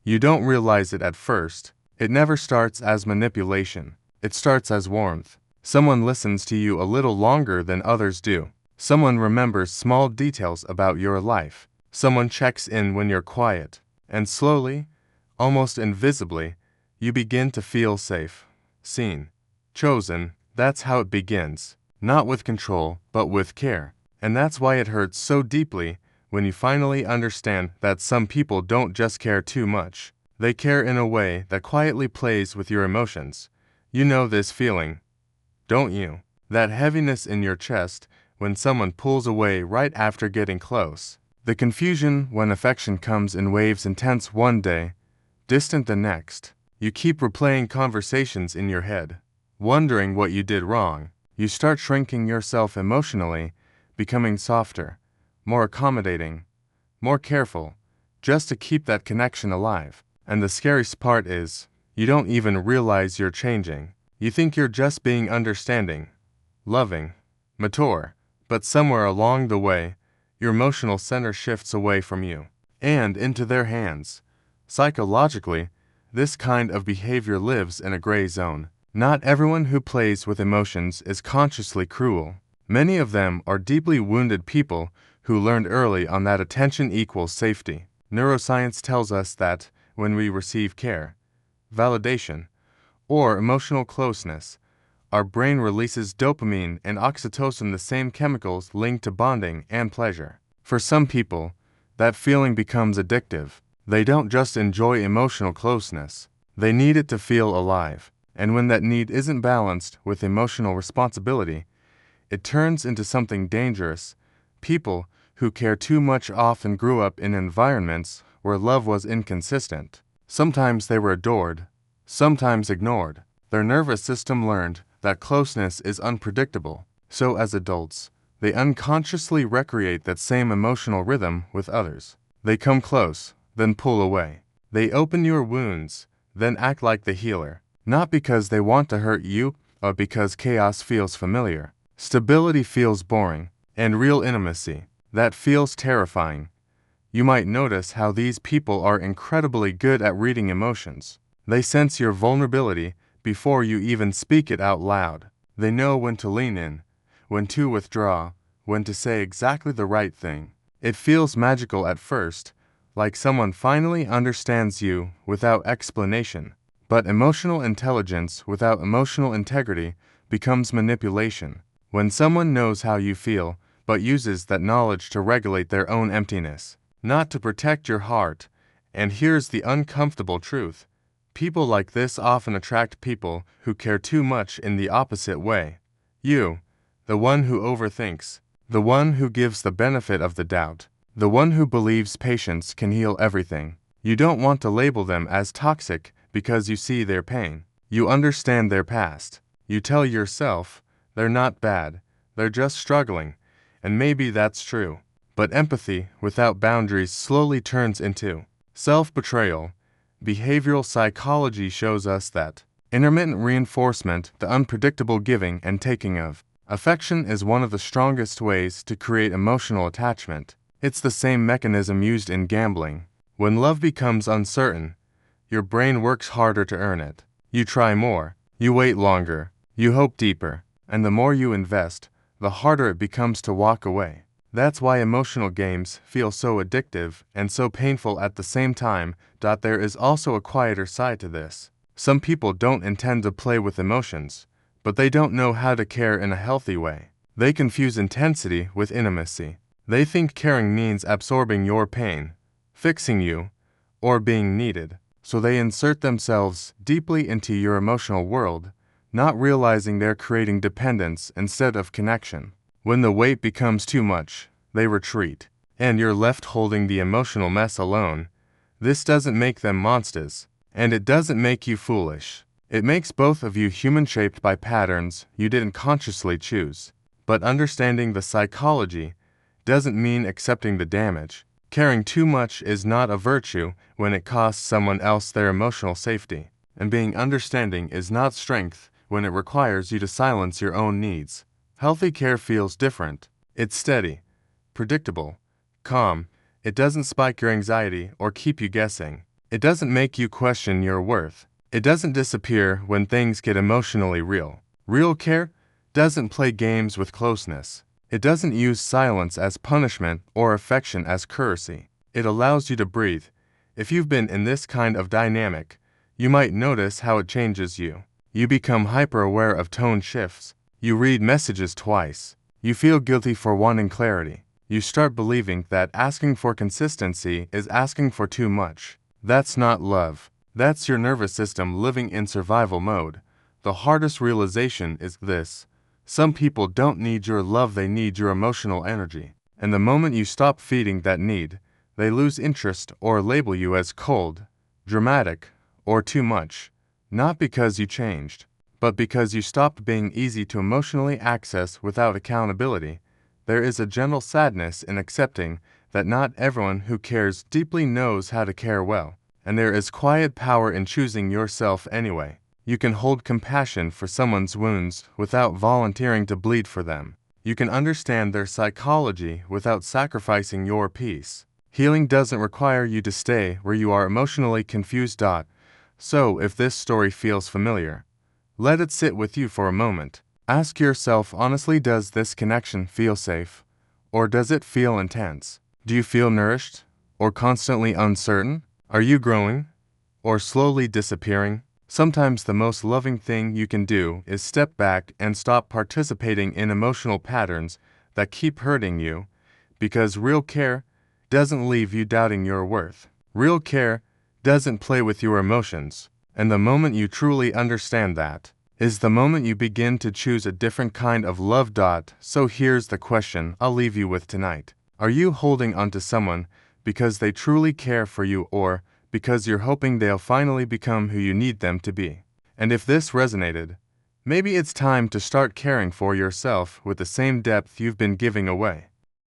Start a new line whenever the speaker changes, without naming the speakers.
You don't realize it at first. It never starts as manipulation. It starts as warmth. Someone listens to you a little longer than others do. Someone remembers small details about your life. Someone checks in when you're quiet. And slowly, almost invisibly, you begin to feel safe, seen, chosen. That's how it begins. Not with control, but with care. And that's why it hurts so deeply when you finally understand that some people don't just care too much. They care in a way that quietly plays with your emotions. You know this feeling, don't you? That heaviness in your chest when someone pulls away right after getting close. The confusion when affection comes in waves, intense one day, distant the next. You keep replaying conversations in your head, wondering what you did wrong. You start shrinking yourself emotionally, becoming softer, more accommodating, more careful, just to keep that connection alive. And the scariest part is, you don't even realize you're changing. You think you're just being understanding, loving, mature, but somewhere along the way, your emotional center shifts away from you and into their hands. Psychologically, this kind of behavior lives in a gray zone. Not everyone who plays with emotions is consciously cruel. Many of them are deeply wounded people who learned early on that attention equals safety. Neuroscience tells us that when we receive care, validation, or emotional closeness, our brain releases dopamine and oxytocin, the same chemicals linked to bonding and pleasure. For some people, that feeling becomes addictive. They don't just enjoy emotional closeness, they need it to feel alive. And when that need isn't balanced with emotional responsibility, it turns into something dangerous. People who care too much often grew up in environments where love was inconsistent. Sometimes they were adored, sometimes ignored. Their nervous system learned that closeness is unpredictable. So as adults, they unconsciously recreate that same emotional rhythm with others. They come close, then pull away. They open your wounds, then act like the healer. Not because they want to hurt you, but because chaos feels familiar. Stability feels boring, and real intimacy, that feels terrifying. You might notice how these people are incredibly good at reading emotions. They sense your vulnerability before you even speak it out loud. They know when to lean in, when to withdraw, when to say exactly the right thing. It feels magical at first, like someone finally understands you without explanation. But emotional intelligence without emotional integrity becomes manipulation. When someone knows how you feel, but uses that knowledge to regulate their own emptiness, not to protect your heart. And here's the uncomfortable truth. People like this often attract people who care too much in the opposite way. You, the one who overthinks, the one who gives the benefit of the doubt, the one who believes patience can heal everything. You don't want to label them as toxic because you see their pain. You understand their past. You tell yourself, they're not bad, they're just struggling, and maybe that's true. But empathy without boundaries slowly turns into self-betrayal. Behavioral psychology shows us that intermittent reinforcement, the unpredictable giving and taking of affection, is one of the strongest ways to create emotional attachment. It's the same mechanism used in gambling. When love becomes uncertain, your brain works harder to earn it. You try more, you wait longer, you hope deeper, and the more you invest, the harder it becomes to walk away. That's why emotional games feel so addictive and so painful at the same time. There is also a quieter side to this. Some people don't intend to play with emotions, but they don't know how to care in a healthy way. They confuse intensity with intimacy. They think caring means absorbing your pain, fixing you, or being needed. So they insert themselves deeply into your emotional world, not realizing they're creating dependence instead of connection. When the weight becomes too much, they retreat, and you're left holding the emotional mess alone. This doesn't make them monsters, and it doesn't make you foolish. It makes both of you human, shaped by patterns you didn't consciously choose. But understanding the psychology doesn't mean accepting the damage. Caring too much is not a virtue when it costs someone else their emotional safety. And being understanding is not strength when it requires you to silence your own needs. Healthy care feels different. It's steady, predictable, calm. It doesn't spike your anxiety or keep you guessing. It doesn't make you question your worth. It doesn't disappear when things get emotionally real. Real care doesn't play games with closeness. It doesn't use silence as punishment or affection as courtesy. It allows you to breathe. If you've been in this kind of dynamic, you might notice how it changes you. You become hyper-aware of tone shifts. You read messages twice. You feel guilty for wanting clarity. You start believing that asking for consistency is asking for too much. That's not love. That's your nervous system living in survival mode. The hardest realization is this: some people don't need your love, they need your emotional energy. And the moment you stop feeding that need, they lose interest or label you as cold, dramatic, or too much. Not because you changed, but because you stopped being easy to emotionally access without accountability. There is a gentle sadness in accepting that not everyone who cares deeply knows how to care well, and there is quiet power in choosing yourself anyway. You can hold compassion for someone's wounds without volunteering to bleed for them. You can understand their psychology without sacrificing your peace. Healing doesn't require you to stay where you are emotionally confused. So, if this story feels familiar, let it sit with you for a moment. Ask yourself honestly, does this connection feel safe? Or does it feel intense? Do you feel nourished? Or constantly uncertain? Are you growing? Or slowly disappearing? Sometimes the most loving thing you can do is step back and stop participating in emotional patterns that keep hurting you, because real care doesn't leave you doubting your worth. Real care doesn't play with your emotions, and the moment you truly understand that is the moment you begin to choose a different kind of love. So here's the question I'll leave you with tonight. Are you holding onto someone because they truly care for you, or because you're hoping they'll finally become who you need them to be? And if this resonated, maybe it's time to start caring for yourself with the same depth you've been giving away.